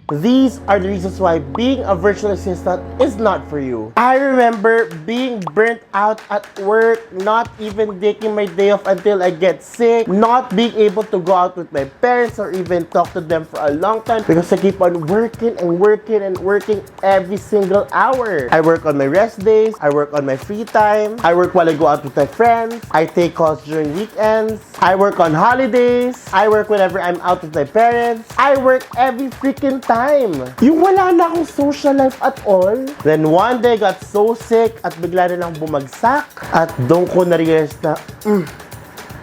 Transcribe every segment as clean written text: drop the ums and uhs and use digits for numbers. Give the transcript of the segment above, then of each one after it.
These are the reasons why being a virtual assistant is not for you. I remember being burnt out at work, not even taking my day off until I get sick, not being able to go out with my parents or even talk to them for a long time because I keep on working and working and working every single hour. I work on my rest days, I work on my free time, I work while I go out with my friends, I take calls during weekends, I work on holidays, I work whenever I'm out with my parents, I work every freaking time. Yung wala na akong social life at all. Then one day, I got so sick at bigla na lang bumagsak at doon ko na-realize na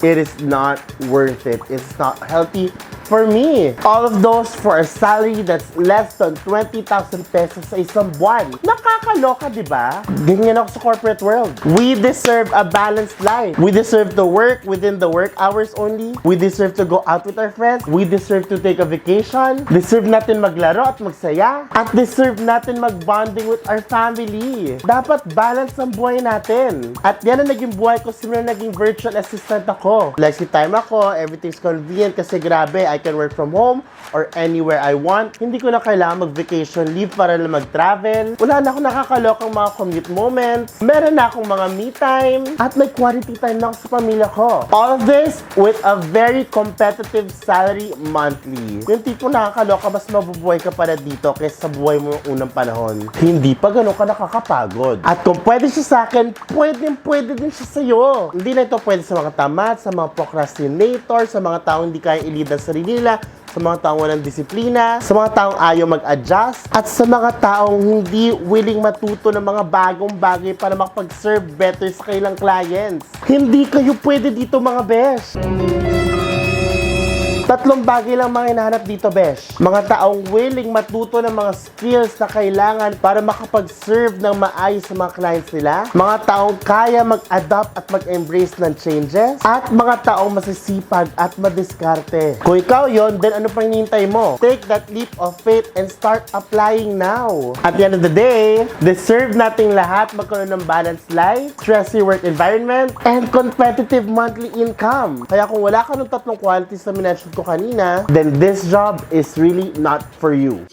it is not worth it. It's not healthy for me. All of those for a salary that's less than 20,000 pesos sa isang buwan. Nakakaloka, di ba? Ganyan ako sa corporate world. We deserve a balanced life. We deserve to work within the work hours only. We deserve to go out with our friends. We deserve to take a vacation. Deserve natin maglaro at magsaya. At deserve natin mag-bonding with our family. Dapat balance ang buhay natin. At yan ang naging buhay ko simula naging virtual assistant ako. Flexi time ako, everything's convenient kasi grabe, I can work from home or anywhere I want. Hindi ko na kailangan mag-vacation leave para lang mag-travel. Wala na akong nakakalokang mga commute moments. Meron na akong mga me time. At may quality time na ako sa pamilya ko. All of this with a very competitive salary monthly. Yung tipo nakakaloka, mas mabubuhay ka para dito kaysa sa buhay mo yung unang panahon. Hindi pa ganun ka nakakapagod. At kung pwede siya sa akin, pwede din siya sa'yo. Hindi na ito pwede sa mga tamad, sa mga procrastinator, sa mga taong hindi kaya i-lead ang sarili nila, sa mga taong walang disiplina, sa mga taong ayaw mag-adjust, at sa mga taong hindi willing matuto ng mga bagong bagay para makapag-serve better sa kanilang clients. Hindi kayo pwede dito mga besh. Tatlong bagay lang mga hinahanap dito, besh. Mga taong willing matuto ng mga skills na kailangan para makapag-serve ng maayos sa mga clients nila. Mga taong kaya mag-adapt at mag-embrace ng changes. At mga taong masisipag at madiskarte. Kung ikaw yon, then ano pang hinihintay mo? Take that leap of faith and start applying now. At the end of the day, deserve nating lahat magkaroon ng balanced life, stress-free work environment, and competitive monthly income. Kaya kung wala ka ng tatlong qualities na minention ko kanina, then this job is really not for you.